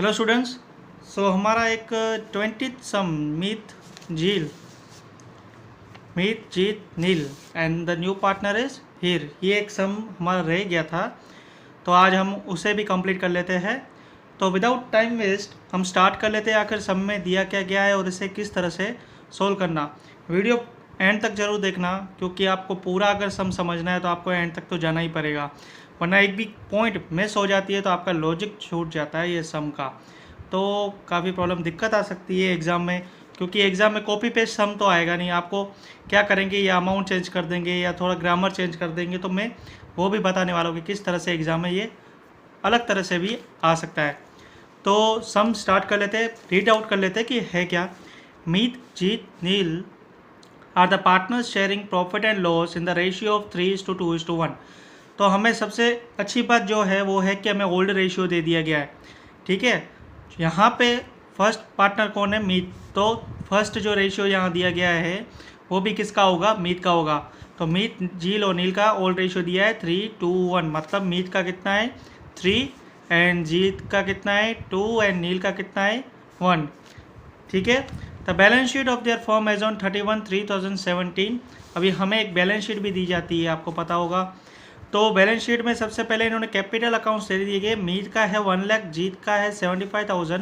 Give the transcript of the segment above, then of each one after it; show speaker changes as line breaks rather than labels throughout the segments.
Hello students. हमारा एक 20th sum Meet Jeet Neel and the new partner is Heer, ये एक सम हमारा रह गया था, तो आज हम उसे भी कंप्लीट कर लेते हैं। तो विदाउट टाइम वेस्ट हम स्टार्ट कर लेते हैं आखिर सम में दिया क्या गया है और इसे किस तरह से सोल्व करना। वीडियो एंड तक ज़रूर देखना, क्योंकि आपको पूरा अगर सम समझना है तो आपको एंड तक तो जाना ही पड़ेगा, वरना एक भी पॉइंट मिस हो जाती है तो आपका लॉजिक छूट जाता है ये सम का, तो काफ़ी प्रॉब्लम दिक्कत आ सकती है एग्ज़ाम में। क्योंकि एग्ज़ाम में कॉपी पेस्ट सम तो आएगा नहीं, आपको क्या करेंगे या अमाउंट चेंज कर देंगे या थोड़ा ग्रामर चेंज कर देंगे, तो मैं वो भी बताने वाला हूँ कि किस तरह से एग्ज़ाम में ये अलग तरह से भी आ सकता है। तो सम स्टार्ट कर लेते हैं, रीड आउट कर लेते हैं कि है क्या। Meet Jeet Neel are the partners sharing profit and loss in the ratio of 3:2:1। तो हमें सबसे अच्छी बात जो है वो है कि हमें ओल्ड रेशियो दे दिया गया है। ठीक है, यहाँ पे फर्स्ट पार्टनर कौन है? मीत। तो फर्स्ट जो रेशियो यहाँ दिया गया है वो भी किसका होगा? मीत का होगा। तो मीत झील और नील का ओल्ड रेशियो दिया है 3:1, मतलब मीत का कितना है 3 एंड जीत का कितना है 2 एंड नील का कितना है 1। ठीक है, the balance sheet of their form as on 31/3/2017। अभी हमें एक बैलेंस शीट भी दी जाती है, आपको पता होगा। तो बैलेंस शीट में सबसे पहले इन्होंने कैपिटल अकाउंट्स दे दिए गए। मीत का है 1 लाख, जीत का है 75,000,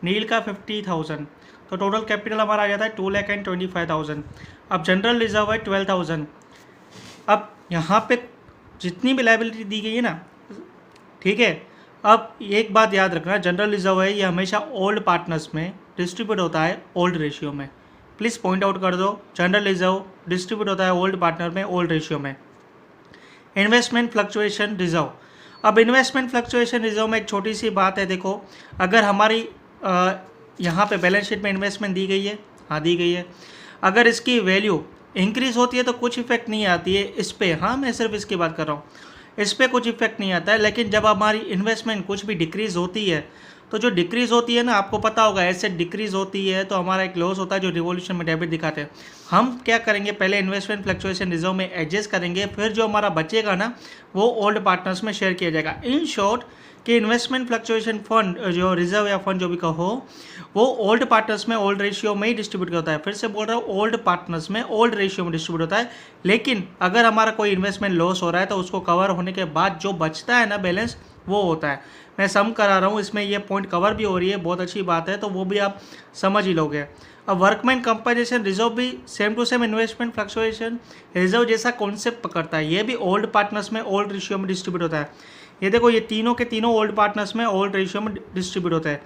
नील का 50,000। तो टोटल कैपिटल हमारा आ जाता है 2,25,000। अब जनरल रिजर्व है 12,000। अब यहाँ पे जितनी भी लाइबिलिटी दी गई है ना, ठीक है, अब एक बात याद रखना, जनरल रिजर्व है ये हमेशा ओल्ड पार्टनर्स में डिस्ट्रीब्यूट होता है ओल्ड रेशियो में। प्लीज़ पॉइंट आउट कर दो, जनरल रिजर्व डिस्ट्रीब्यूट होता है ओल्ड पार्टनर में ओल्ड रेशियो में। Investment fluctuation reserve. अब इन्वेस्टमेंट फ्लक्चुएशन रिजर्व में एक छोटी सी बात है, देखो अगर हमारी यहाँ पे बैलेंस शीट में इन्वेस्टमेंट दी गई है, हाँ दी गई है, अगर इसकी वैल्यू इंक्रीज होती है तो कुछ इफेक्ट नहीं आती है इस पर, हाँ मैं सिर्फ इसकी बात कर रहा हूँ, इस पर कुछ इफेक्ट नहीं आता है। लेकिन जब हमारी इन्वेस्टमेंट कुछ भी डिक्रीज होती है, तो जो डिक्रीज होती है ना, आपको पता होगा एसेट डिक्रीज होती है तो हमारा एक लॉस होता है जो रिवॉल्यूशन में डेबिट दिखाते हैं। हम क्या करेंगे, पहले इन्वेस्टमेंट फ्लक्चुएशन रिजर्व में एडजस्ट करेंगे, फिर जो हमारा बचेगा ना वो ओल्ड पार्टनर्स में शेयर किया जाएगा। इन शॉर्ट कि इन्वेस्टमेंट फ्लक्चुएशन फंड जो रिजर्व या फंड जो भी कहो, वो ओल्ड पार्टनर्स में ओल्ड रेशियो में ही डिस्ट्रीब्यूट होता है। फिर से बोल रहा हूँ, ओल्ड पार्टनर्स में ओल्ड रेशियो में डिस्ट्रीब्यूट होता है। लेकिन अगर हमारा कोई इन्वेस्टमेंट लॉस हो रहा है तो उसको कवर होने के बाद जो बचता है ना बैलेंस, वो होता है। मैं सम करा रहा हूँ, इसमें ये पॉइंट कवर भी हो रही है, बहुत अच्छी बात है, तो वो भी आप समझ ही लोगे। अब वर्कमैन कंपनसेशन रिजर्व भी same to same investment fluctuation reserve जैसा कॉन्सेप्ट पकड़ता है। ये भी ओल्ड पार्टनर्स में ओल्ड रेशियो में डिस्ट्रीब्यूट होता है। ये देखो, ये तीनों के तीनों ओल्ड पार्टनर्स में ओल्ड रेशियो में डिस्ट्रीब्यूट होता है।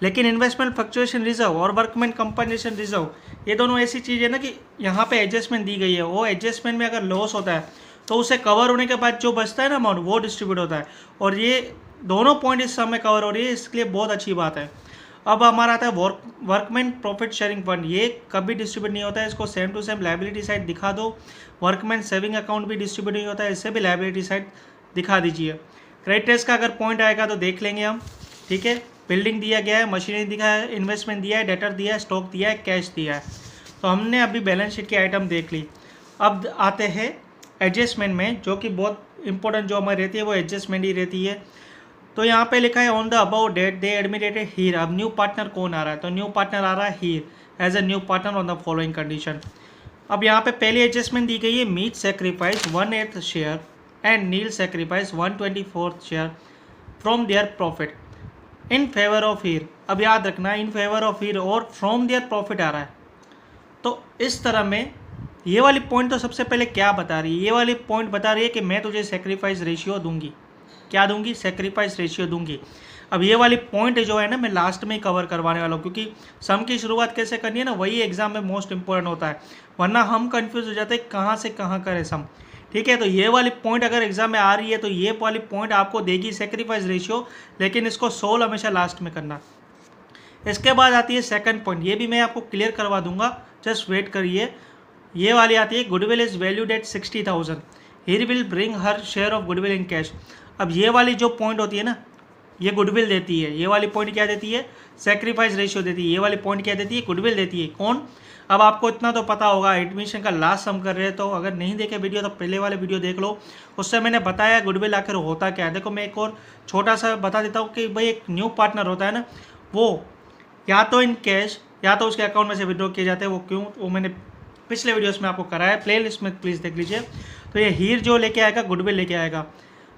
लेकिन इन्वेस्टमेंट फ्लक्चुएशन रिजर्व और वर्कमैन कंपनसेशन रिजर्व, ये दोनों ऐसी चीज़ है ना कि यहाँ पे एडजस्टमेंट दी गई है, वो एडजस्टमेंट में अगर लॉस होता है तो उसे कवर होने के बाद जो बचता है ना अमाउंट, वो डिस्ट्रीब्यूट होता है। और ये दोनों पॉइंट इस समय कवर हो रही है, इसके लिए बहुत अच्छी बात है। अब हमारा आता है वर्कमैन प्रॉफिट शेयरिंग फंड। ये कभी डिस्ट्रीब्यूट नहीं होता है, इसको same to same liability side दिखा दो। वर्कमैन सेविंग अकाउंट भी डिस्ट्रीब्यूट नहीं होता है, इससे भी लाइबिलिटी साइड दिखा दीजिए। क्रेडिटर्स का अगर पॉइंट आएगा तो देख लेंगे हम। ठीक है, बिल्डिंग दिया गया है, मशीनरी दिखा है, इन्वेस्टमेंट दिया है, डेटर दिया है, स्टॉक दिया है, कैश दिया है। तो हमने अभी बैलेंस शीट की आइटम देख ली। अब आते हैं एडजस्टमेंट में, जो कि बहुत इंपॉर्टेंट जो हमारी रहती है वो एडजस्टमेंट ही रहती है। तो यहाँ पे लिखा है on the about date they admitted Heer. अब न्यू पार्टनर कौन आ रहा है? तो न्यू पार्टनर आ रहा है Heer as a new partner on the following condition. अब यहाँ पे पहली एडजस्टमेंट दी गई है, Meet sacrifice 1/8 share and Neel sacrifice 1/24 share from their profit in favour of Heer. अब याद रखना, इन फेवर ऑफ हीर और फ्रॉम देयर प्रॉफिट आ रहा है। तो इस तरह में ये वाली पॉइंट तो सबसे पहले क्या बता रही है? ये वाली पॉइंट बता रही है कि मैं तुझे सेक्रीफाइस रेशियो दूंगी। क्या दूंगी? सेक्रीफाइस रेशियो दूंगी। अब ये वाली पॉइंट जो है ना, मैं लास्ट में ही कवर करवाने वाला हूँ, क्योंकि सम की शुरुआत कैसे करनी है ना, वही एग्जाम में मोस्ट इंपॉर्टेंट होता है, वरना हम कंफ्यूज हो जाते हैं कहाँ से कहाँ करें सम। ठीक है, तो ये वाली पॉइंट अगर एग्जाम में आ रही है तो ये वाली पॉइंट आपको देगी सेक्रीफाइस रेशियो, लेकिन इसको सोल्व हमेशा लास्ट में करना। इसके बाद आती है सेकंड पॉइंट, ये भी मैं आपको क्लियर करवा दूंगा, जस्ट वेट करिए। ये वाली आती है goodwill is valued at 60,000, Heer will bring her share of goodwill in cash. अब ये वाली जो पॉइंट होती है ना, ये गुडविल देती है, ये वाली पॉइंट क्या देती है, सेक्रीफाइस रेशियो देती है, ये वाली पॉइंट क्या देती है, गुडविल देती है। कौन, अब आपको इतना तो पता होगा, एडमिशन का लास्ट सम कर रहे हैं, तो अगर नहीं देखे वीडियो तो पहले वाले वीडियो देख लो, उससे मैंने बताया गुडविल आखिर होता क्या है। देखो मैं एक और छोटा सा बता देता हूँ कि भाई एक न्यू पार्टनर होता है ना, वो या तो इन कैश या तो उसके अकाउंट में से विड्रॉ किए जाते हैं। वो क्यों, वो मैंने पिछले वीडियोस में आपको कराया है, प्ले लिस्ट में प्लीज़ देख लीजिए। तो ये हीर जो लेके आएगा गुडविल लेके आएगा।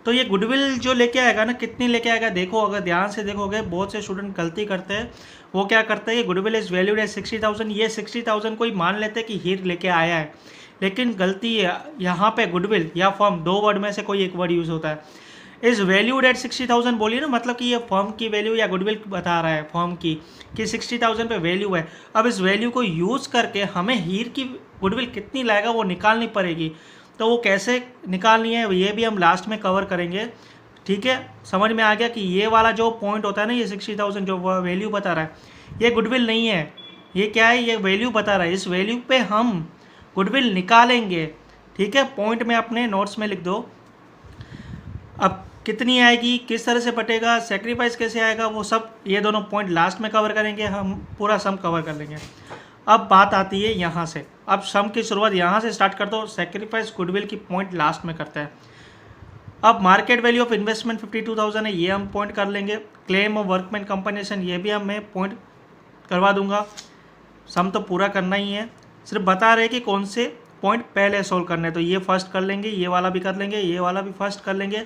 तो ये गुडविल जो लेके आएगा ना, कितनी लेके आएगा देखो, अगर ध्यान से देखोगे बहुत से स्टूडेंट गलती करते हैं। वो क्या करते हैं, ये गुडविल इज़ वैल्यूड एट 60,000, ये 60,000 को ही मान लेते हैं कि हीर लेके आया है, लेकिन गलती है यहाँ पे गुडविल या फर्म दो वर्ड में से कोई एक वर्ड यूज़ होता है। इज़ वैल्यूड एट 60,000 बोलिए ना, मतलब कि ये फर्म की वैल्यू या गुडविल बता रहा है फर्म की कि 60,000 पे वैल्यू है। अब इस वैल्यू को यूज़ करके हमें हीर की गुडविल कितनी लाएगा वो निकालनी पड़ेगी। तो वो कैसे निकालनी है ये भी हम लास्ट में कवर करेंगे, ठीक है। समझ में आ गया कि ये वाला जो पॉइंट होता है ना, ये 60,000 जो वैल्यू बता रहा है, ये गुडविल नहीं है, ये क्या है, ये वैल्यू बता रहा है। इस वैल्यू पे हम गुडविल निकालेंगे, ठीक है। पॉइंट में अपने नोट्स में लिख दो। अब कितनी आएगी, किस तरह से बटेगा, सेक्रीफाइस कैसे आएगा, वो सब ये दोनों पॉइंट लास्ट में कवर करेंगे, हम पूरा सम कवर कर लेंगे। अब बात आती है यहाँ से, अब सम की शुरुआत यहाँ से स्टार्ट कर दो, सेक्रीफाइस गुडविल की पॉइंट लास्ट में करते हैं। अब मार्केट वैल्यू ऑफ इन्वेस्टमेंट 52,000 है, ये हम पॉइंट कर लेंगे। क्लेम ऑफ वर्कमैन कंपनसेशन, ये भी मैं पॉइंट करवा दूंगा। सम तो पूरा करना ही है, सिर्फ बता रहे कि कौन से पॉइंट पहले सोल्व करने। तो ये फर्स्ट कर लेंगे, ये वाला भी कर लेंगे, ये वाला भी फर्स्ट कर लेंगे,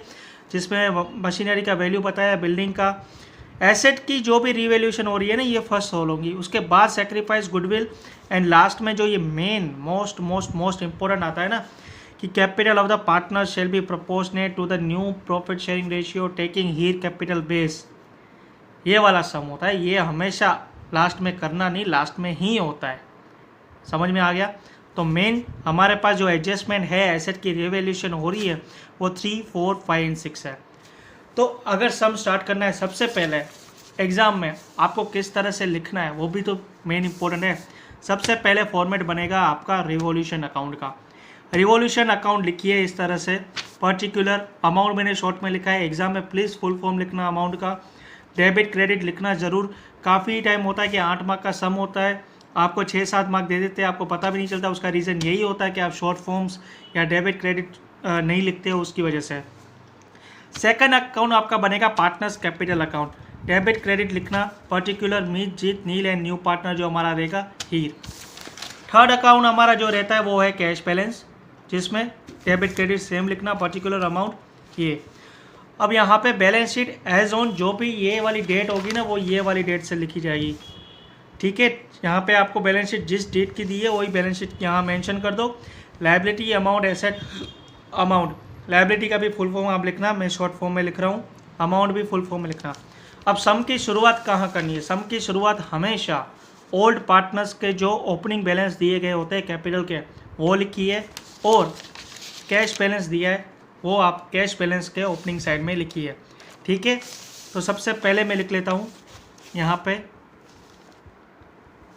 जिसमें मशीनरी का वैल्यू बताया, बिल्डिंग का, एसेट की जो भी रिवैल्यूएशन हो रही है ना, ये फर्स्ट सोल्व होंगी। उसके बाद सेक्रीफाइस गुडविल, एंड लास्ट में जो ये मेन मोस्ट इंपॉर्टेंट आता है ना कि capital of the partner shall be proportionate to the new profit sharing ratio taking her capital base, ये वाला सम होता है। ये हमेशा लास्ट में करना नहीं, लास्ट में ही होता है। समझ में आ गया। तो मेन हमारे पास जो एडजस्टमेंट है, एसेट की रिवैल्यूएशन हो रही है, वो 3, 4, 5 एंड 6 है। तो अगर सम स्टार्ट करना है, सबसे पहले एग्ज़ाम में आपको किस तरह से लिखना है वो भी तो मेन इंपॉर्टेंट है। सबसे पहले फॉर्मेट बनेगा आपका रिवॉल्यूशन अकाउंट का। रिवॉल्यूशन अकाउंट लिखिए इस तरह से, पर्टिकुलर अमाउंट मैंने शॉर्ट में लिखा है, एग्जाम में प्लीज़ फुल फॉर्म लिखना अमाउंट का। डेबिट क्रेडिट लिखना ज़रूर, काफ़ी टाइम होता है कि 8 मार्क का सम होता है, आपको 6-7 मार्क दे देते हैं, आपको पता भी नहीं चलता। उसका रीज़न यही होता है कि आप शॉर्ट फॉर्म्स या डेबिट क्रेडिट नहीं लिखते हो, उसकी वजह से। सेकंड अकाउंट आपका बनेगा partners capital account. Debit credit लिखना, particular Meet, Jeet, Neel and new partner जो हमारा रहेगा हीर। थर्ड अकाउंट हमारा जो रहता है वो है कैश बैलेंस, जिसमें डेबिट क्रेडिट सेम लिखना, पर्टिकुलर अमाउंट ये। अब यहाँ पे बैलेंस शीट एज ऑन, जो भी ये वाली डेट होगी ना, वो ये वाली डेट से लिखी जाएगी, ठीक है। यहाँ पे आपको बैलेंस शीट जिस डेट की दी है वही बैलेंस शीट यहाँ मेंशन कर दो। Liability amount, asset amount, liability का भी फुल फॉर्म आप लिखना, मैं शॉर्ट फॉर्म में लिख रहा हूँ, अमाउंट भी फुल फॉर्म में लिखना। अब सम की शुरुआत कहाँ करनी है, सम की शुरुआत हमेशा ओल्ड पार्टनर्स के जो ओपनिंग बैलेंस दिए गए होते हैं कैपिटल के, वो लिखिए, और कैश बैलेंस दिया है वो आप कैश बैलेंस के ओपनिंग साइड में लिखिए, ठीक है। तो सबसे पहले मैं लिख लेता हूँ यहाँ पे,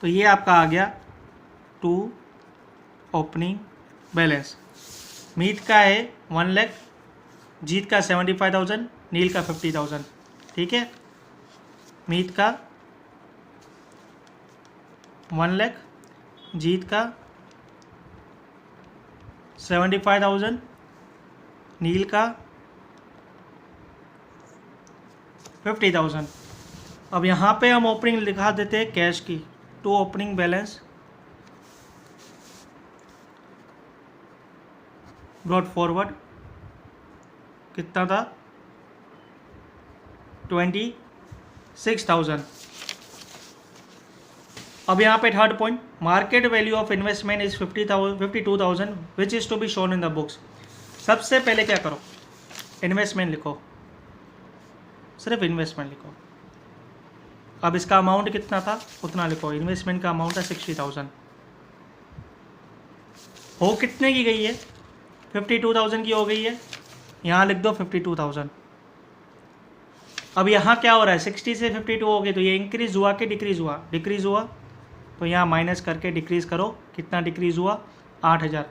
तो ये आपका आ गया टू ओपनिंग बैलेंस। मीत का है 1 लाख, जीत का 75,000, नील का 50,000, ठीक है। मीत का 1 लाख, जीत का 75,000, नील का 50,000। अब यहाँ पे हम ओपनिंग लिखा देते हैं कैश की, to opening balance brought forward, कितना था 26,000। अब यहाँ पे third point, market value of investment is 52,000 which is to be shown in the books. सबसे पहले क्या करो, इन्वेस्टमेंट लिखो, सिर्फ इन्वेस्टमेंट लिखो। अब इसका अमाउंट कितना था उतना लिखो, इन्वेस्टमेंट का अमाउंट है 60,000, हो कितने की गई है, 52,000 की हो गई है, यहाँ लिख दो 52,000। अब यहाँ क्या हो रहा है, 60 से 52 हो गई, तो ये इंक्रीज हुआ कि डिक्रीज हुआ, डिक्रीज हुआ, तो यहाँ माइनस करके डिक्रीज करो, कितना डिक्रीज हुआ 8,000।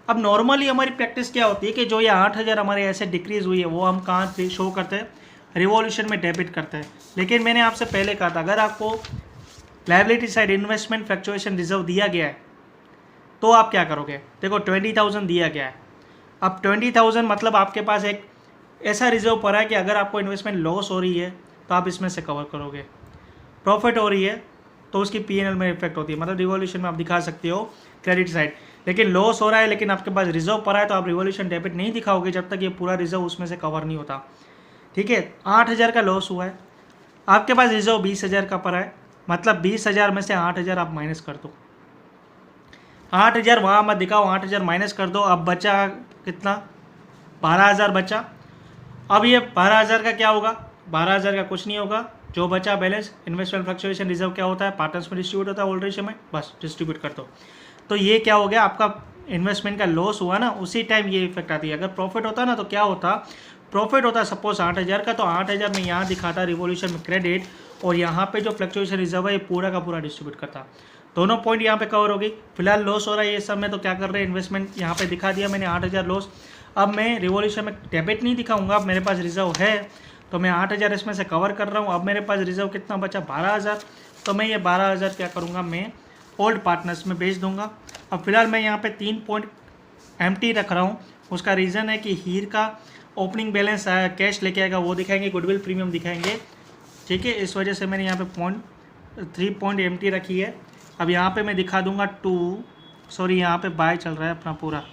अब नॉर्मली हमारी प्रैक्टिस क्या होती है कि जो ये 8,000 हमारे ऐसे डिक्रीज हुई है वो हम कहाँ शो करते हैं, रिवॉल्यूशन में डेबिट करते हैं। लेकिन मैंने आपसे पहले कहा था अगर आपको liability side investment fluctuation reserve दिया गया है तो आप क्या करोगे। देखो 20,000 दिया गया है, अब 20,000 मतलब आपके पास एक ऐसा रिजर्व पड़ा है कि अगर आपको इन्वेस्टमेंट लॉस हो रही है तो आप इसमें से कवर करोगे, प्रॉफिट हो रही है तो उसकी P&L में इफेक्ट होती है, मतलब रिवॉल्यूशन में आप दिखा सकते हो क्रेडिट साइड। लेकिन लॉस हो रहा है लेकिन आपके पास रिजर्व पड़ा है तो आप रिवॉल्यूशन डेबिट नहीं दिखाओगे जब तक ये पूरा रिजर्व उसमें से कवर नहीं होता। ठीक है, 8,000 का लॉस हुआ है, आपके पास रिजर्व 20,000 का पड़ा है, मतलब 20,000 में से 8,000 आप माइनस कर दो। 8,000 वहाँ मत दिखाओ, 8,000 माइनस कर दो, अब बचा कितना, 12,000 बचा। अब ये 12,000 का क्या होगा, 12,000 का कुछ नहीं होगा, जो बचा बैलेंस इन्वेस्टमेंट फ्लक्चुएशन रिजर्व क्या होता है, पार्टनर्स में डिस्ट्रीब्यूट होता है ओल्ड रेशियो में, बस डिस्ट्रीब्यूट कर दो। तो ये क्या हो गया, आपका इन्वेस्टमेंट का लॉस हुआ ना, उसी टाइम ये इफेक्ट आती है। अगर प्रॉफिट होता ना तो क्या होता, प्रॉफिट होता सपोज 8,000 का, तो 8,000 में यहाँ दिखाता रिवॉल्यूशन में क्रेडिट, और यहाँ पे जो फ्लक्चुएशन रिजर्व है ये पूरा का पूरा डिस्ट्रीब्यूट करता। दोनों पॉइंट यहाँ पे कवर होगी। फिलहाल लॉस हो रहा है ये सब में, तो क्या कर रहे हैं, इन्वेस्टमेंट यहाँ पे दिखा दिया मैंने 8,000 लॉस। अब मैं रिवॉल्यूशन में डेबिट नहीं दिखाऊंगा, अब मेरे पास रिजर्व है तो मैं 8,000 इसमें से कवर कर रहा हूँ। अब मेरे पास रिजर्व कितना बचा, 12,000, तो मैं ये 12,000 क्या करूँगा, मैं ओल्ड पार्टनर्स में बेच दूंगा। अब फिलहाल मैं यहाँ पे 3 पॉइंट एम्प्टी रख रहा हूँ, उसका रीज़न है कि हीर का ओपनिंग बैलेंस कैश लेके आएगा वो दिखाएंगे, गुडविल प्रीमियम दिखाएंगे। ठीक है, इस वजह से मैंने यहाँ पे 3 पॉइंट एम्प्टी रखी है। अब यहाँ पे मैं दिखा दूंगा यहाँ पे बाय चल रहा है अपना पूरा।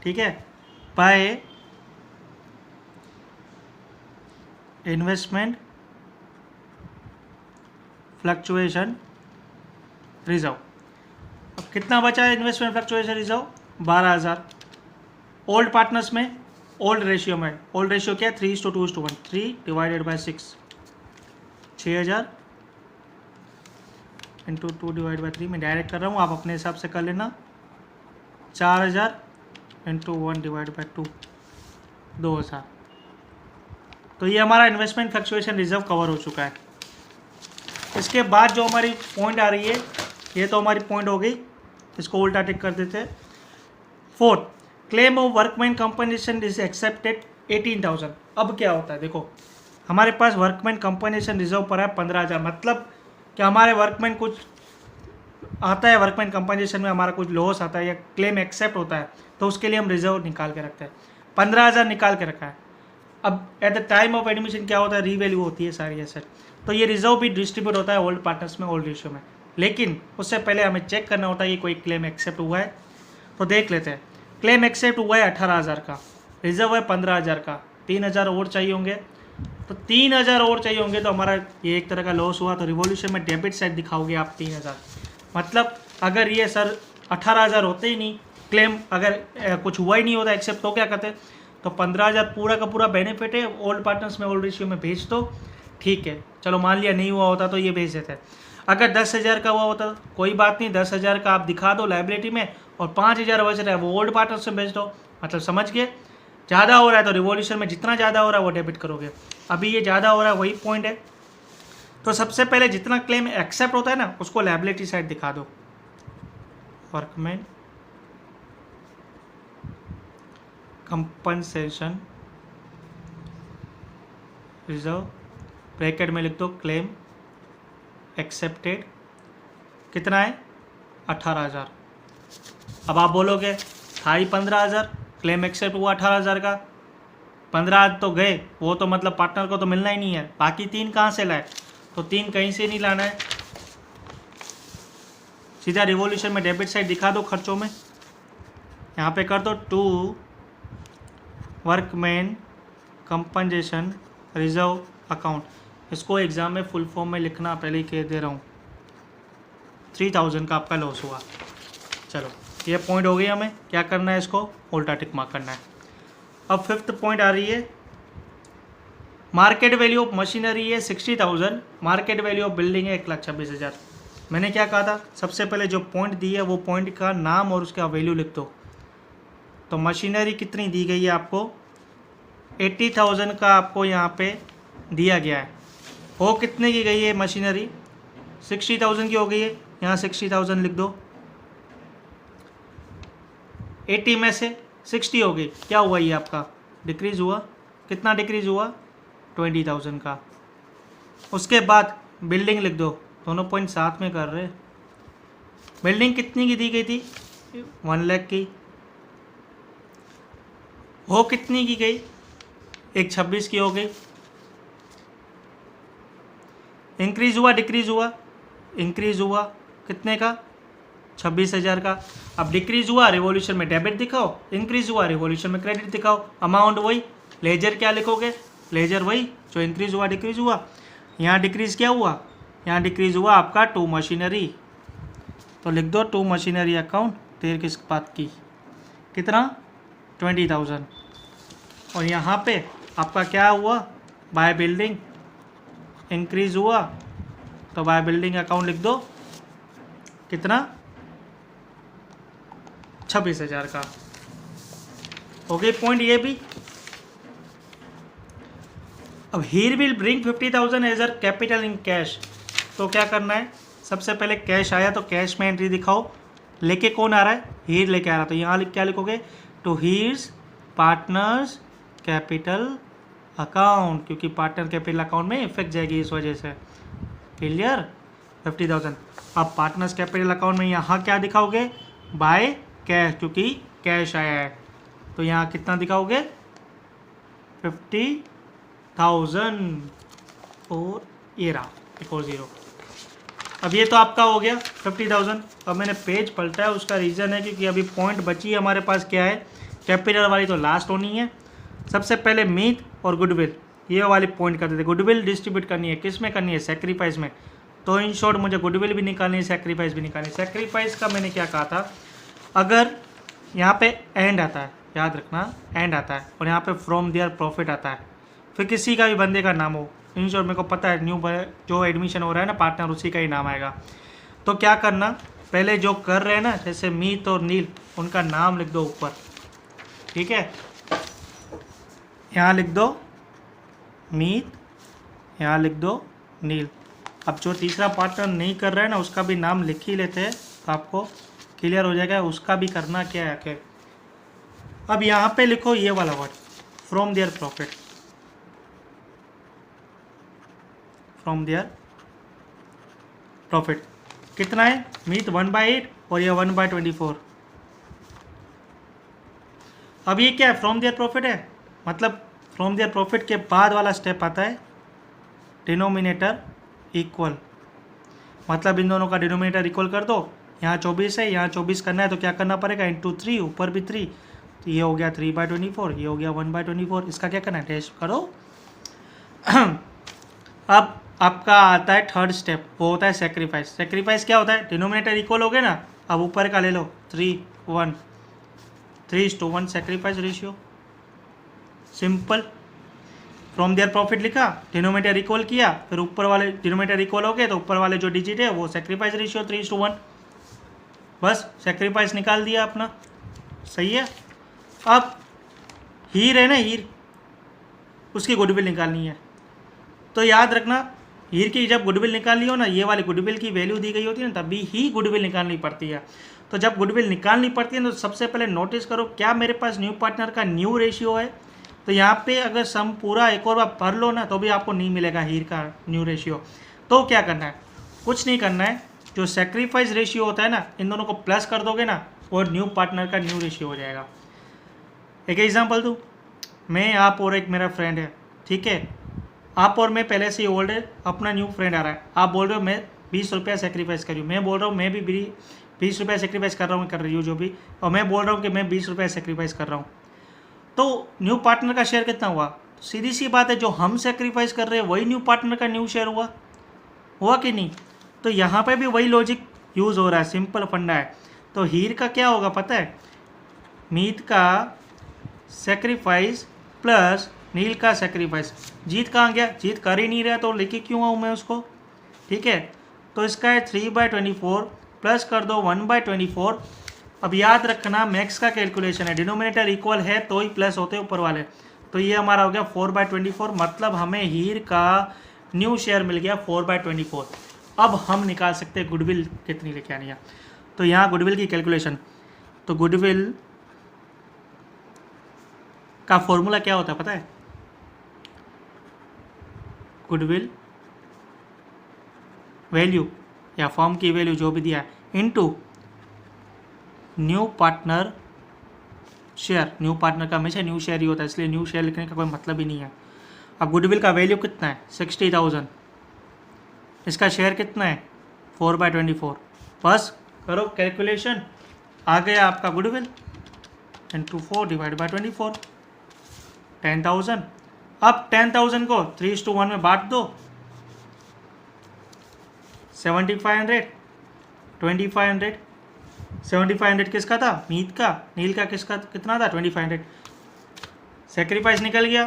ठीक है, बाय इन्वेस्टमेंट फ्लक्चुएशन रिजर्व। अब कितना बचा है investment fluctuation reserve, 12,000। Old partners में ओल्ड रेशियो में, ओल्ड रेशियो क्या है, 3:2:1, 3 divided by 6, 6,000 into 2 divide by 3 मैं डायरेक्ट कर रहा हूँ, आप अपने हिसाब से कर लेना। 4,000 इंटू 1 डिवाइड बाई 2, 2,000। तो ये हमारा इन्वेस्टमेंट फ्लक्चुएशन रिजर्व कवर हो चुका है। इसके बाद जो हमारी पॉइंट आ रही है, ये तो हमारी पॉइंट हो गई, इसको उल्टा टिक कर देते हैं। 4, claim of workman compensation is accepted 18,000। अब क्या होता है, देखो हमारे पास वर्कमैन कंपनसेशन रिजर्व पर है 15,000, मतलब कि हमारे वर्कमैन कुछ आता है, वर्कमैन कंपनसेशन में हमारा कुछ लॉस आता है या क्लेम एक्सेप्ट होता है, तो उसके लिए हम रिजर्व निकाल के रखते हैं। 15,000 निकाल के रखा है। अब at the time of admission क्या होता है, रीवैल्यू होती है सारी एसेट, तो ये रिजर्व भी डिस्ट्रीब्यूट होता है ओल्ड पार्टनर्स में ओल्ड रेशियो में। लेकिन उससे पहले हमें चेक करना होता है कि कोई क्लेम एक्सेप्ट हुआ है, तो देख लेते हैं। क्लेम एक्सेप्ट हुआ है 18,000 का, रिजर्व है 15,000 का, 3,000 और चाहिए होंगे, तो 3,000 और चाहिए होंगे, तो हमारा ये एक तरह का लॉस हुआ, तो रिवॉल्यूशन में डेबिट साइड दिखाओगे आप 3,000। मतलब अगर ये सर 18,000 होते ही नहीं, क्लेम अगर कुछ हुआ ही नहीं होता एक्सेप्ट, तो क्या करते, तो 15,000 पूरा का पूरा बेनिफिट है, ओल्ड पार्टनर्स में ओल्ड रेशियो में भेज दो। ठीक है, चलो मान लिया नहीं हुआ होता तो ये भेज देते हैं। अगर 10,000 का हुआ होता कोई बात नहीं, 10,000 का आप दिखा दो लाइबिलिटी में, और 5,000 बच रहा है वो ओल्ड पार्टनर्स में भेज दो। मतलब समझ गए, ज़्यादा हो रहा है तो रिवॉल्यूशन में जितना ज़्यादा हो रहा है वो डेबिट करोगे। अभी ये ज़्यादा हो रहा है, वही पॉइंट है। तो सबसे पहले जितना क्लेम एक्सेप्ट होता है ना, उसको लायबिलिटी साइड दिखा दो। वर्कमैन कंपनसेशन रिजर्व, ब्रैकेट में लिख दो क्लेम एक्सेप्टेड, कितना है 18,000। अब आप बोलोगे था ही 15,000, क्लेम एक्सेप्ट हुआ 18,000 का, 15 तो गए, वो तो मतलब पार्टनर को तो मिलना ही नहीं है, बाकी 3 कहाँ से लाए, तो 3 कहीं से नहीं लाना है, सीधा रिवॉल्यूशन में डेबिट साइड दिखा दो खर्चों में। यहाँ पे कर दो 2 वर्कमैन कंपनसेशन रिजर्व अकाउंट। इसको एग्ज़ाम में फुल फॉर्म में लिखना, पहले ही कह दे रहा हूँ। 3,000 का आपका लॉस हुआ। चलो ये पॉइंट हो गई, हमें क्या करना है, इसको उल्टा टिक मार्क करना है। अब 5th पॉइंट आ रही है, मार्केट वैल्यू ऑफ मशीनरी है 60,000, मार्केट वैल्यू ऑफ बिल्डिंग है 1,26,000। मैंने क्या कहा था, सबसे पहले जो पॉइंट दी है वो पॉइंट का नाम और उसका वैल्यू लिख दो। तो मशीनरी कितनी दी गई है आपको, 80,000 का आपको यहाँ पे दिया गया है। हो कितने की गई है मशीनरी, 60,000 की हो गई है, यहाँ 60,000 लिख दो। 80 में से 60 हो गई, क्या हुआ ये आपका डिक्रीज़ हुआ, कितना डिक्रीज हुआ, 20,000 का। उसके बाद बिल्डिंग लिख दो, दोनों पॉइंट साथ में कर रहे। बिल्डिंग कितनी की दी गई थी, 1 लाख की। वो कितनी की गई, एक 26 की हो गई। इंक्रीज हुआ डिक्रीज हुआ, इंक्रीज हुआ कितने का, 26,000 का। अब डिक्रीज हुआ, रिवॉल्यूशन में डेबिट दिखाओ, इंक्रीज हुआ रिवॉल्यूशन में क्रेडिट दिखाओ। अमाउंट वही, लेजर क्या लिखोगे, लेजर वही जो इंक्रीज हुआ डिक्रीज हुआ। यहाँ डिक्रीज क्या हुआ, यहाँ डिक्रीज हुआ आपका टू मशीनरी, तो लिख दो टू मशीनरी अकाउंट, देर किस बात की, कितना, 20,000। और यहाँ पे आपका क्या हुआ, बाय बिल्डिंग इंक्रीज हुआ, तो बाय बिल्डिंग अकाउंट लिख दो, कितना, 26,000 का। हो गई पॉइंट ये भी। अब Heer will bring 50,000 as a capital in cash, तो क्या करना है, सबसे पहले कैश आया तो कैश में एंट्री दिखाओ। लेके कौन आ रहा है, हीर लेके आ रहा है, तो यहाँ क्या लिखोगे, टू हीर्स पार्टनर्स कैपिटल अकाउंट, क्योंकि पार्टनर कैपिटल अकाउंट में इफेक्ट जाएगी इस वजह से। क्लियर, 50,000। अब पार्टनर्स कैपिटल अकाउंट में यहाँ क्या दिखाओगे, बाय कैश, क्योंकि कैश आया है, तो यहाँ कितना दिखाओगे, 50,000, और ये रहा एक और जीरो। अब ये तो आपका हो गया 50,000। अब मैंने पेज पलटा है, उसका रीज़न है क्योंकि अभी पॉइंट बची है हमारे पास, क्या है, कैपिटल वाली तो लास्ट होनी है। सबसे पहले मीट और गुडविल, ये वाली पॉइंट करते थे। गुडविल डिस्ट्रीब्यूट करनी है, किस में करनी है, सेक्रीफाइस में। तो इन शॉर्ट मुझे गुडविल भी निकालनी है, सेक्रीफाइस भी निकालनी है। सेक्रीफाइस का मैंने क्या कहा था, अगर यहाँ पे एंड आता है, याद रखना एंड आता है, और यहाँ पे फ्रॉम देयर प्रॉफिट आता है, फिर किसी का भी बंदे का नाम हो, इन शॉर्ट मेरे को पता है न्यू जो एडमिशन हो रहा है ना पार्टनर, उसी का ही नाम आएगा। तो क्या करना, पहले जो कर रहे हैं ना, जैसे मीत और नील, उनका नाम लिख दो ऊपर, ठीक है। यहाँ लिख दो मीत, यहाँ लिख दो नील। अब जो तीसरा पार्टनर नहीं कर रहा है ना, उसका भी नाम लिख ही लेते हैं, तो आपको क्लियर हो जाएगा उसका भी करना क्या है। क्या अब यहाँ पे लिखो ये वाला word, from their profit, from their profit कितना है, मीत 1/8 और ये 1/24। अब ये क्या है, फ्रॉम देयर प्रॉफिट है, मतलब फ्रॉम देयर प्रॉफिट के बाद वाला स्टेप आता है डिनोमिनेटर इक्वल, मतलब इन दोनों का डिनोमिनेटर इक्वल कर दो। यहाँ 24 है, यहाँ 24 करना है, तो क्या करना पड़ेगा, इंटू 3, ऊपर भी 3, तो ये हो गया 3/24, ये हो गया 1/24। इसका क्या करना है, टेस्ट करो। अब आपका आता है थर्ड स्टेप, वो होता है सेक्रीफाइस। सेक्रीफाइस क्या होता है, डिनोमिनेटर इक्वल हो गए ना, अब ऊपर का ले लो 3:1 sacrifice ratio, simple. From their profit लिखा, डिनोमिनेटर इक्वल किया, फिर ऊपर वाले डिनोमिनेटर इक्वल हो गए, तो ऊपर वाले जो डिजिट है वो सेक्रीफाइस रेशियो 3:1, बस सेक्रीफाइस निकाल दिया अपना, सही है। अब हीर है ना, हीर, उसकी गुडविल निकालनी है। तो याद रखना, हीर की जब गुडविल निकालनी हो ना, ये वाली गुडविल की वैल्यू दी गई होती है ना, तभी ही गुडविल निकालनी पड़ती है। तो जब गुडविल निकालनी पड़ती है तो सबसे पहले नोटिस करो, क्या मेरे पास न्यू पार्टनर का न्यू रेशियो है। तो यहाँ पे अगर सम पूरा एक और बार पढ़ लो ना, तो भी आपको नहीं मिलेगा हीर का न्यू रेशियो। तो क्या करना है, कुछ नहीं करना है, जो सेक्रीफाइस रेशियो होता है ना, इन दोनों को प्लस कर दोगे ना, और न्यू पार्टनर का न्यू रेशियो हो जाएगा। एक एग्जाम्पल दूँ, मैं, आप और एक मेरा फ्रेंड है, ठीक है। आप और मैं पहले से ही ओल्ड है, अपना न्यू फ्रेंड आ रहा है, आप बोल रहे हो मैं 20 रुपया सेक्रीफाइस करी हूँ, मैं बोल रहा हूँ मैं भी 20 रुपया सेक्रीफाइस कर रही हूँ जो भी, और मैं बोल रहा हूँ कि मैं 20 रुपया सेक्रीफाइस कर रहा हूँ। तो न्यू पार्टनर का शेयर कितना हुआ, सीधी सी बात है, जो हम सेक्रीफाइस कर रहे हैं वही न्यू पार्टनर का न्यू शेयर हुआ कि नहीं। तो यहाँ पे भी वही लॉजिक यूज़ हो रहा है, सिंपल फंडा है। तो हीर का क्या होगा पता है, मीत का सेक्रीफाइस प्लस नील का सेक्रीफाइस। जीत कहाँ गया, जीत कर ही नहीं रहा, तो लेके क्यों आऊँ मैं उसको, ठीक है। तो इसका है 3/24 प्लस कर दो 1/24। अब याद रखना मैक्स का कैलकुलेशन है, डिनोमिनेटर इक्वल है तो ही प्लस होते हैं ऊपर वाले। तो ये हमारा हो गया 4/24, मतलब हमें हीर का न्यू शेयर मिल गया 4/24। अब हम निकाल सकते हैं गुडविल कितनी लेके आनी है। तो यहाँ गुडविल की कैलकुलेशन, तो गुडविल का फॉर्मूला क्या होता है पता है, गुडविल वैल्यू या फॉर्म की वैल्यू जो भी दिया है into new partner share. New partner का हमेशा न्यू शेयर ही होता है, इसलिए न्यू शेयर लिखने का कोई मतलब ही नहीं है। अब गुडविल का वैल्यू कितना है 60,000, इसका शेयर कितना है 4/24। बस करो कैलकुलेशन, आ गया आपका गुडविल इंटू 4 डिवाइड बाई 24 10,000। अब 10,000 को 3:1 में बांट दो, 7,500 2,500। 7,500 किसका था मीत का, नील का किसका कितना था 2,500। सेक्रीफाइस निकल गया,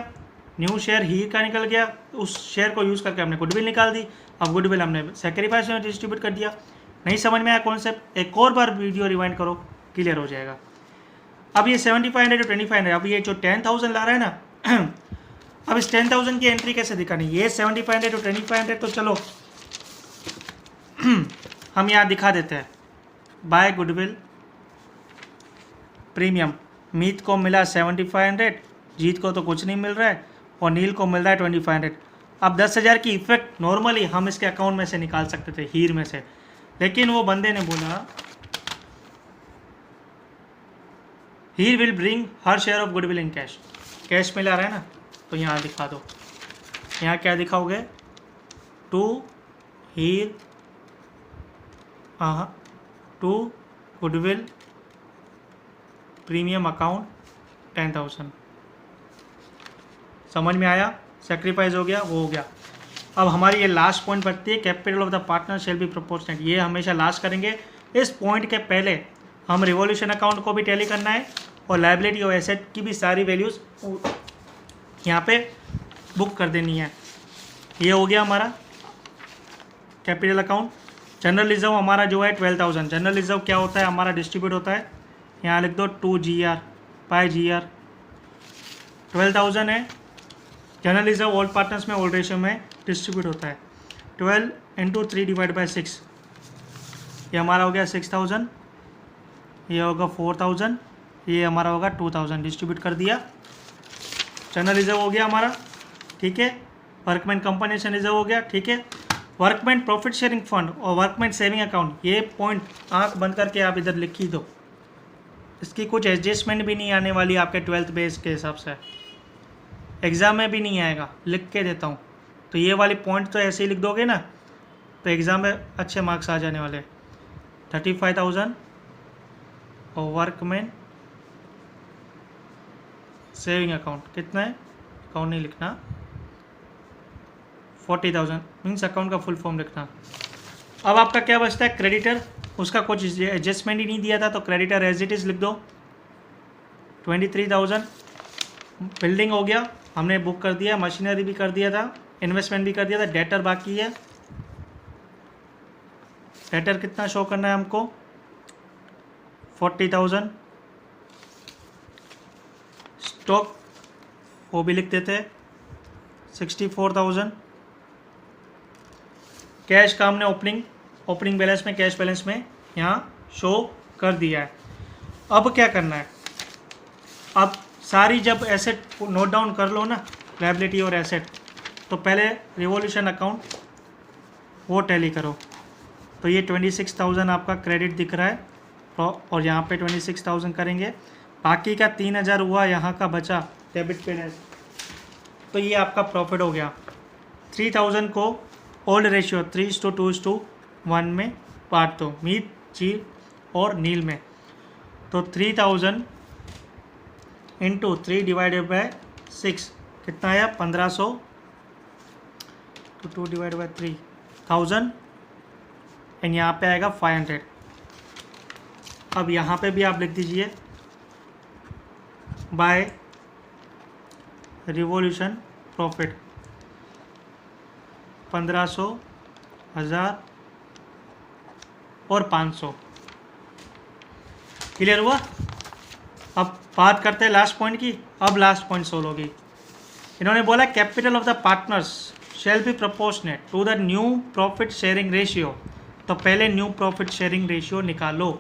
न्यू शेयर हीर का निकल गया, उस शेयर को यूज़ करके हमने गुडविल निकाल दी। अब गुडविल हमने सेक्रीफाइस में डिस्ट्रीब्यूट कर दिया। नहीं समझ में आया कॉन्सेप्ट, एक और बार वीडियो रिवाइंड करो, क्लियर हो जाएगा। अब ये 7,500 और 2,500, अब ये जो 10,000 ला रहा है ना अब इस 10,000 की एंट्री कैसे दिखानी, ये 7,500 और 2,500 तो चलो हम यहाँ दिखा देते हैं। बाय गुडविल प्रीमियम, मीत को मिला 7,500, जीत को तो कुछ नहीं मिल रहा है और नील को मिल रहा है 2,500। अब 10,000 की इफेक्ट नॉर्मली हम इसके अकाउंट में से निकाल सकते थे हीर में से, लेकिन वो बंदे ने बोला Heer will bring her share of goodwill in cash. Cash में ला रहा है ना, तो यहाँ दिखा दो, यहाँ क्या दिखाओगे to Heer to goodwill premium account 10,000। समझ में आया, सेक्रीफाइस हो गया, वो हो गया। अब हमारी ये लास्ट पॉइंट बनती है capital of the partner shall be proportionate. ये हमेशा लास्ट करेंगे। इस पॉइंट के पहले हम रिवॉल्यूशन अकाउंट को भी टैली करना है और लायबिलिटी और एसेट की भी सारी वैल्यूज़ यहाँ पे बुक कर देनी है। ये हो गया हमारा कैपिटल अकाउंट। जनरल रिजर्व हमारा जो है 12,000। जनरल रिजर्व क्या होता है हमारा, डिस्ट्रीब्यूट होता है, यहाँ लिख दो 2GR बाय GR। 12,000 है जनरल रिजर्व, ऑल पार्टनर्स में ऑल रेशियो में डिस्ट्रीब्यूट होता है। 12 इंटू 3 डिवाइड बाई 6, ये हमारा हो गया 6,000, ये होगा 4,000, ये हमारा होगा 2,000। डिस्ट्रीब्यूट कर दिया, जनरल रिजर्व हो गया हमारा, ठीक है। वर्कमैन कंपनसेशन रिजर्व हो गया, ठीक है। वर्कमैन प्रॉफिट शेयरिंग फंड और वर्कमैन सेविंग अकाउंट, ये पॉइंट आंख बंद करके आप इधर लिख ही दो, इसकी कुछ एडजस्टमेंट भी नहीं आने वाली आपके 12th बेस के हिसाब से, एग्ज़ाम में भी नहीं आएगा, लिख के देता हूँ। तो ये वाली पॉइंट तो ऐसे ही लिख दोगे ना, तो एग्ज़ाम में अच्छे मार्क्स आ जाने वाले। 35,000 और वर्कमैन सेविंग अकाउंट कितना है, अकाउंट नहीं लिखना, 40,000 मीन्स अकाउंट का फुल फॉर्म लिखना। अब आपका क्या बचता है क्रेडिटर, उसका कुछ एडजस्टमेंट ही नहीं दिया था, तो क्रेडिटर एज इट इज़ लिख दो 23,000। बिल्डिंग हो गया, हमने बुक कर दिया, मशीनरी भी कर दिया था, इन्वेस्टमेंट भी कर दिया था। डेटर बाकी है, डेटर कितना शो करना है हमको 40,000। स्टॉक वो भी लिख देते हैं 64,000। कैश का हमने ओपनिंग बैलेंस में, कैश बैलेंस में यहाँ शो कर दिया है। अब क्या करना है, अब सारी जब एसेट नोट डाउन कर लो ना, लायबिलिटी और एसेट, तो पहले रिवॉल्यूशन अकाउंट वो टैली करो। तो ये 26,000 आपका क्रेडिट दिख रहा है और यहाँ पे 26,000 करेंगे, बाकी का 3,000 हुआ यहाँ का बचा डेबिट बैलेंस, तो ये आपका प्रॉफिट हो गया। 3,000 को ओल्ड रेशियो 3:2:1 में बांट दो, मीत, चील और नील में। तो 3,000 इंटू 3 डिवाइडेड बाय 6 कितना आया 1,500, तो 2 डिवाइड बाई 3,000 एंड यहाँ पे आएगा 500। अब यहाँ पे भी आप लिख दीजिए बाय रिवॉल्यूशन प्रॉफिट 1,500, 1,000 और 500। क्लियर हुआ। अब बात करते हैं लास्ट पॉइंट की। अब लास्ट पॉइंट सोल्व होगी। इन्होंने बोला capital of the partners shall be proportionate to the new profit sharing ratio. तो पहले न्यू प्रॉफिट शेयरिंग रेशियो निकालो,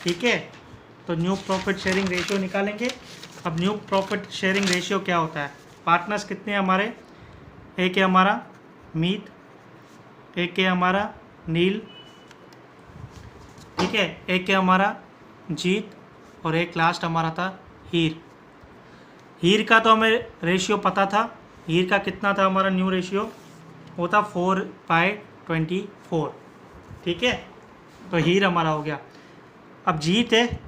ठीक है। तो न्यू प्रॉफिट शेयरिंग रेशियो निकालेंगे। अब न्यू प्रॉफिट शेयरिंग रेशियो क्या होता है, पार्टनर्स कितने हैं हमारे, एक है हमारा मीत, एक है हमारा नील, ठीक है, एक है हमारा जीत, और एक लास्ट हमारा था हीर। हीर का तो हमें रेशियो पता था, हीर का कितना था हमारा न्यू रेशियो, वो था 4/24, ठीक है। तो हीर हमारा हो गया। अब जीत है,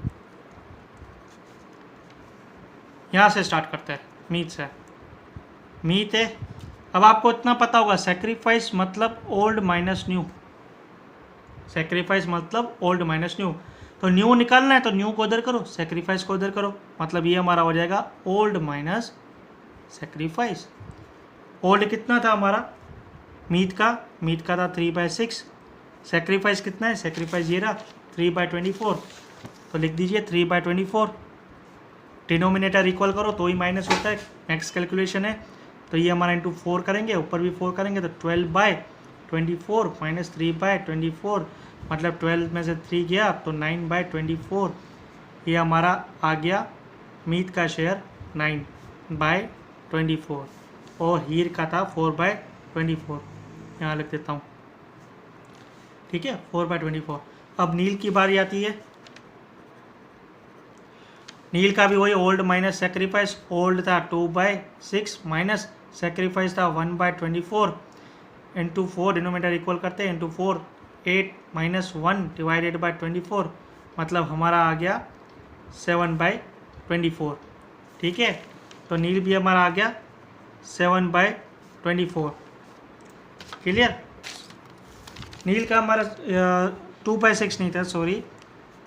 यहाँ से स्टार्ट करते हैं, मीत से। मीत है, अब आपको इतना पता होगा सेक्रीफाइस मतलब ओल्ड माइनस न्यू, सेक्रीफाइस मतलब ओल्ड माइनस न्यू। तो न्यू निकालना है तो न्यू को इधर करो, सेक्रीफाइस को इधर करो, मतलब ये हमारा हो जाएगा ओल्ड माइनस सेक्रीफाइस। ओल्ड कितना था हमारा मीत का था 3/6, सेक्रीफाइस कितना है, सेक्रीफाइस ये रहा 3/24, तो लिख दीजिए 3/24। डिनोमिनेटर इक्वल करो तो ही माइनस होता है, नेक्स्ट कैलकुलेशन है। तो ये हमारा इंटू 4 करेंगे, ऊपर भी 4 करेंगे, तो 12/24 माइनस 3/24, मतलब 12 में से 3 गया तो 9/24। ये हमारा आ गया मीत का शेयर 9/24, और हीर का था 4/24, यहाँ लिख देता हूँ, ठीक है, 4/24। अब नील की बारी आती है। नील का भी वही ओल्ड माइनस सेक्रीफाइस, ओल्ड था 2/6 माइनस सेक्रीफाइस था 1/24, इंटू 4, डिनोमिनेटर इक्वल करते हैं, इंटू 4, 8 माइनस 1 डिवाइडेड बाई 24, मतलब हमारा आ गया 7/24, ठीक है। तो नील भी हमारा आ गया 7/24, क्लियर। नील का हमारा 2/6 नहीं था, सॉरी,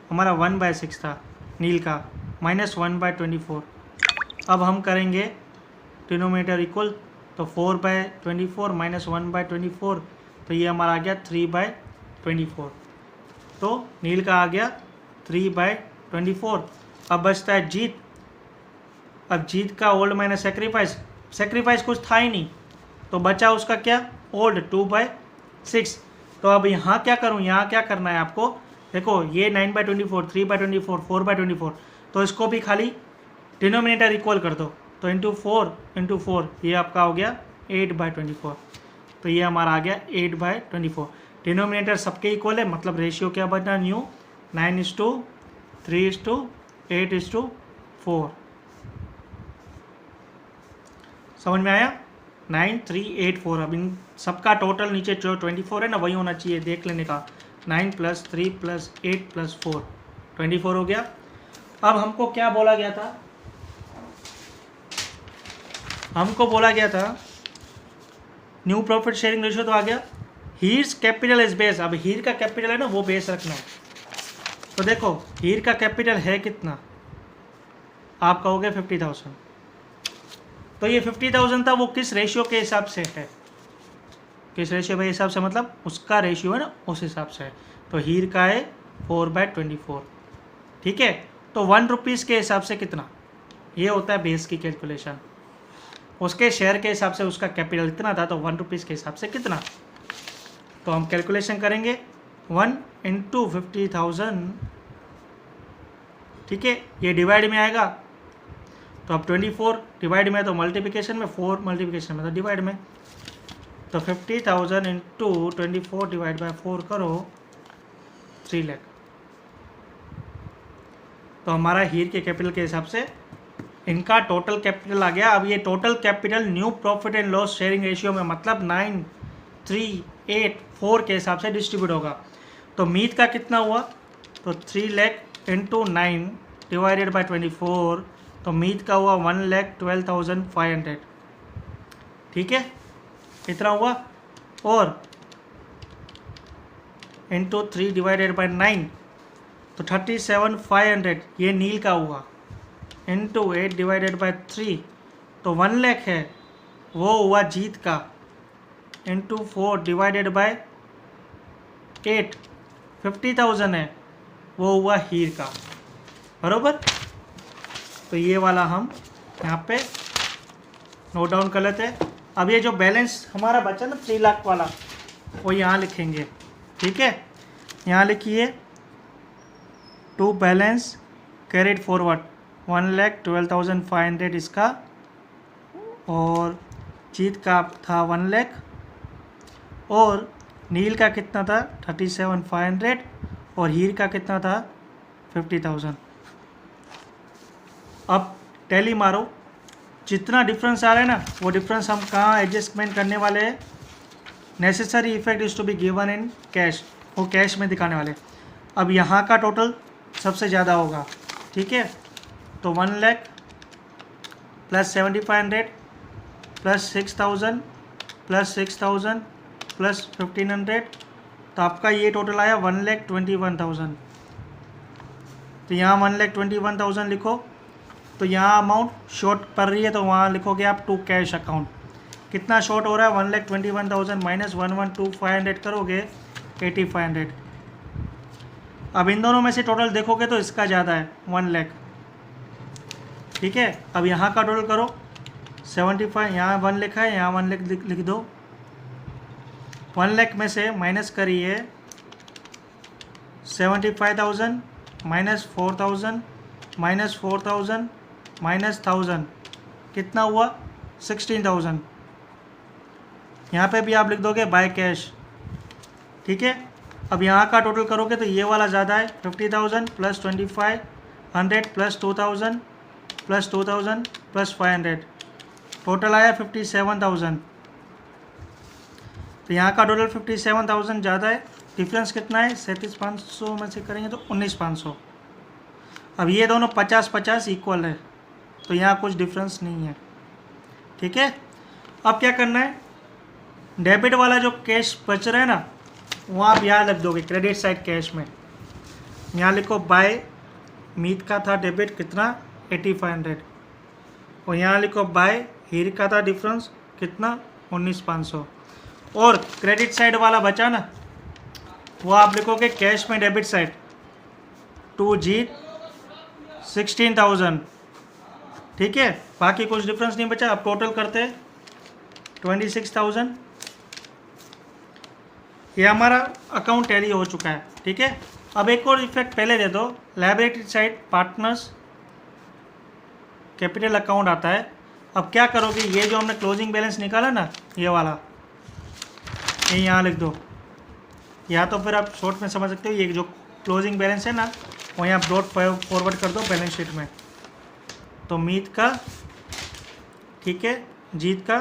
हमारा 1/6 था नील का, माइनस 1/24। अब हम करेंगे डिनोमिनेटर इक्वल, तो 4/24 माइनस 1/24, तो ये हमारा आ गया 3/24। तो नील का आ गया 3/24। अब बचता है जीत। अब जीत का ओल्ड माइनस सेक्रीफाइस, सेक्रीफाइस कुछ था ही नहीं, तो बचा उसका क्या, ओल्ड 2/6। तो अब यहाँ क्या करूँ, यहाँ क्या करना है आपको, देखो ये 9/24, 3/24, 4/24, तो इसको भी खाली डिनोमिनेटर इक्वल कर दो, तो इंटू 4 ये आपका हो गया 8/24, तो ये हमारा आ गया 8/24। डिनोमिनेटर सबके इक्वल है, मतलब रेशियो क्या बना न्यू, 9:3:8:4। समझ में आया, 9:3:8:4। अब इन सबका टोटल नीचे जो 24 है ना वही होना चाहिए, देख लेने का, 9 + 3 + 8 + 4 24 हो गया। अब हमको क्या बोला गया था, हमको बोला गया था न्यू प्रॉफिट शेयरिंग रेशियो तो आ गया, हीर्स कैपिटल इज बेस। अब हीर का कैपिटल है ना वो बेस रखना है। तो देखो हीर का कैपिटल है कितना, आप कहोगे 50,000, तो ये 50,000 था, वो किस रेशियो के हिसाब से है, किस रेशियो के हिसाब से, मतलब उसका रेशियो है ना उस हिसाब से है। तो हीर का है 4/24, ठीक है। तो 1 रुपीज़ के हिसाब से कितना, ये होता है बेस की कैलकुलेशन, उसके शेयर के हिसाब से उसका कैपिटल इतना था, तो 1 रुपीज़ के हिसाब से कितना। तो हम कैलकुलेशन करेंगे 1 × 50,000, ठीक है, ये डिवाइड में आएगा, तो अब 24 डिवाइड में, तो मल्टीप्लिकेशन में, 4 मल्टीप्लिकेशन में, तो डिवाइड में, तो 50,000 × 24 डिवाइड बाय 4 करो, 3 लाख। तो हमारा हीर के कैपिटल के हिसाब से इनका टोटल कैपिटल आ गया। अब ये total capital new profit and loss sharing ratio में, मतलब 9:3:8:4 के हिसाब से डिस्ट्रीब्यूट होगा। तो मीत का कितना हुआ, तो 3 लाख × 9 डिवाइडेड बाय 24, तो मीत का हुआ 1,12,500, ठीक है, इतना हुआ। और इंटू 3 डिवाइडेड बाय 9, तो 37,500 ये नील का हुआ, इंटू 8 डिवाइडेड बाय 3, तो 1 लाख है, वो हुआ जीत का, इंटू 4 डिवाइडेड बाय 8 50,000 है, वो हुआ हीर का, बरोबर। तो ये वाला हम यहाँ पे नोट डाउन कर लेते हैं। अब ये जो बैलेंस हमारा बचा ना 3 लाख वाला, वो यहाँ लिखेंगे, ठीक है। यहाँ लिखिए टू बैलेंस कैरिड फॉरवर्ड 1,12,500 इसका, और जीत का था 1 लाख, और नील का कितना था 37,500 और हीर का कितना था 50,000। अब टैली मारो, जितना डिफरेंस आ रहा है ना वो डिफरेंस हम कहाँ एडजस्टमेंट करने वाले हैं। Necessary effect is to be given in cash, वो कैश में दिखाने वाले। अब यहाँ का टोटल सबसे ज़्यादा होगा, ठीक है। तो 1 lakh plus 7,500 plus 6,000 plus 6,000 plus 1,500, तो आपका ये टोटल आया 1,21,000। तो यहाँ 1,21,000 लिखो। तो यहाँ अमाउंट शॉर्ट पड़ रही है तो वहाँ लिखोगे आप टू कैश अकाउंट। कितना शॉर्ट हो रहा है 1,21,000 माइनस 1,12,500 करोगे 8,500। अब इन दोनों में से टोटल देखोगे तो इसका ज़्यादा है 1 लाख, ठीक है। अब यहाँ का टोटल करो 75, यहाँ 1 लिखा है, यहाँ 1 लिख दो। 1 लाख में से माइनस करिए 75,000 माइनस 4,000 माइनस 4,000 माइनस 1,000, कितना हुआ 16,000। यहाँ पे भी आप लिख दोगे बाय कैश, ठीक है। अब यहाँ का टोटल करोगे तो ये वाला ज़्यादा है 50,000 plus 2,500 plus 2,000 plus 2,000 plus 500, total आया 57,000। तो यहाँ का टोटल 57,000 ज़्यादा है। डिफरेंस कितना है 37,500 में से करेंगे तो 19,500। अब ये दोनों 50-50 इक्वल है तो यहाँ कुछ डिफरेंस नहीं है, ठीक है। अब क्या करना है, डेबिट वाला जो कैश बच रहा है ना वो आप यहाँ लिख दोगे क्रेडिट साइड कैश में। यहाँ लिखो बाय मीत का था डेबिट कितना 8,500 और यहाँ लिखो बाय हीर का था डिफरेंस कितना 19,500। और क्रेडिट साइड वाला बचा ना वो आप लिखोगे कैश में डेबिट साइड टू जीत 16,000, ठीक है। बाकी कुछ डिफरेंस नहीं बचा। अब टोटल करते हैं 26,000। ये हमारा अकाउंट टैली हो चुका है, ठीक है। अब एक और इफेक्ट पहले दे दो, liability side partners capital account आता है। अब क्या करोगे, ये जो हमने क्लोजिंग बैलेंस निकाला ना ये वाला, ये यहाँ लिख दो, या तो फिर आप शॉर्ट में समझ सकते हो ये जो क्लोजिंग बैलेंस है ना वो यहाँ ब्रॉड फॉरवर्ड कर दो बैलेंस शीट में। तो मीत का, ठीक है, जीत का,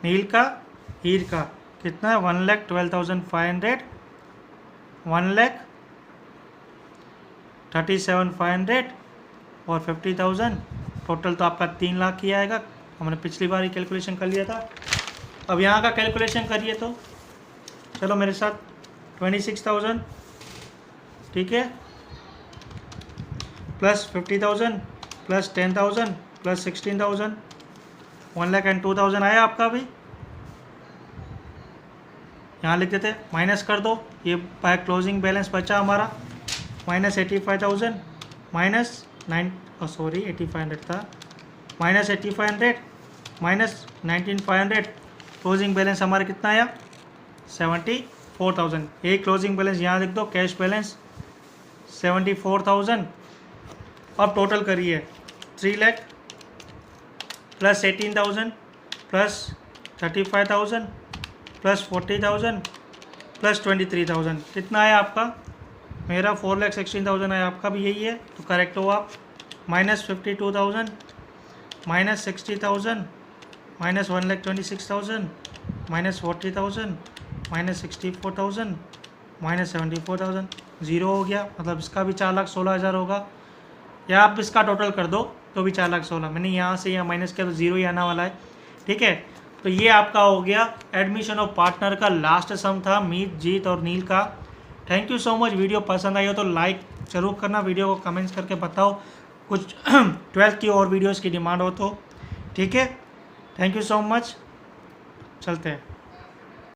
नील का, हीर का कितना है 1,12,500, 1,37,500 और 50,000, टोटल तो आपका 3 लाख ही आएगा। हमने पिछली बार ही कैलकुलेशन कर लिया था। अब यहाँ का कैलकुलेशन करिए तो चलो मेरे साथ 26,000, ठीक है, प्लस 50,000 प्लस 10,000 प्लस 16,000, 1,02,000 आया आपका भी। यहाँ लिख देते, माइनस कर दो, ये बाय क्लोजिंग बैलेंस बचा हमारा माइनस 85,000 माइनस 8,500 था, माइनस 8,500 माइनस 19,500, क्लोजिंग बैलेंस हमारा कितना आया 74,000। ये क्लोजिंग बैलेंस यहाँ लिख दो, कैश बैलेंस 74,000। अब टोटल करिए 3 lakh plus 18,000 plus 35,000 plus 40,000 plus 23,000, कितना आया आपका, मेरा 4,16,000 आया, आपका भी यही है तो करेक्ट हो आप। Minus 52,000 minus 60,000 minus 1,26,000 minus 40,000 minus 64,000 minus 74,000, zero हो गया। मतलब इसका भी 4,16,000 होगा, या आप इसका टोटल कर दो तो भी 4,16,000। मैंने यहाँ से यहाँ माइनस किया तो ज़ीरो ही आना वाला है, ठीक है। तो ये आपका हो गया एडमिशन ऑफ पार्टनर का लास्ट सम था मीत, जीत और नील का। Thank you so much. Video पसंद आई हो तो लाइक ज़रूर करना, वीडियो को कमेंट्स करके बताओ, कुछ 12th की और वीडियोस की डिमांड हो तो, ठीक है। थैंक यू सो मच, चलते हैं।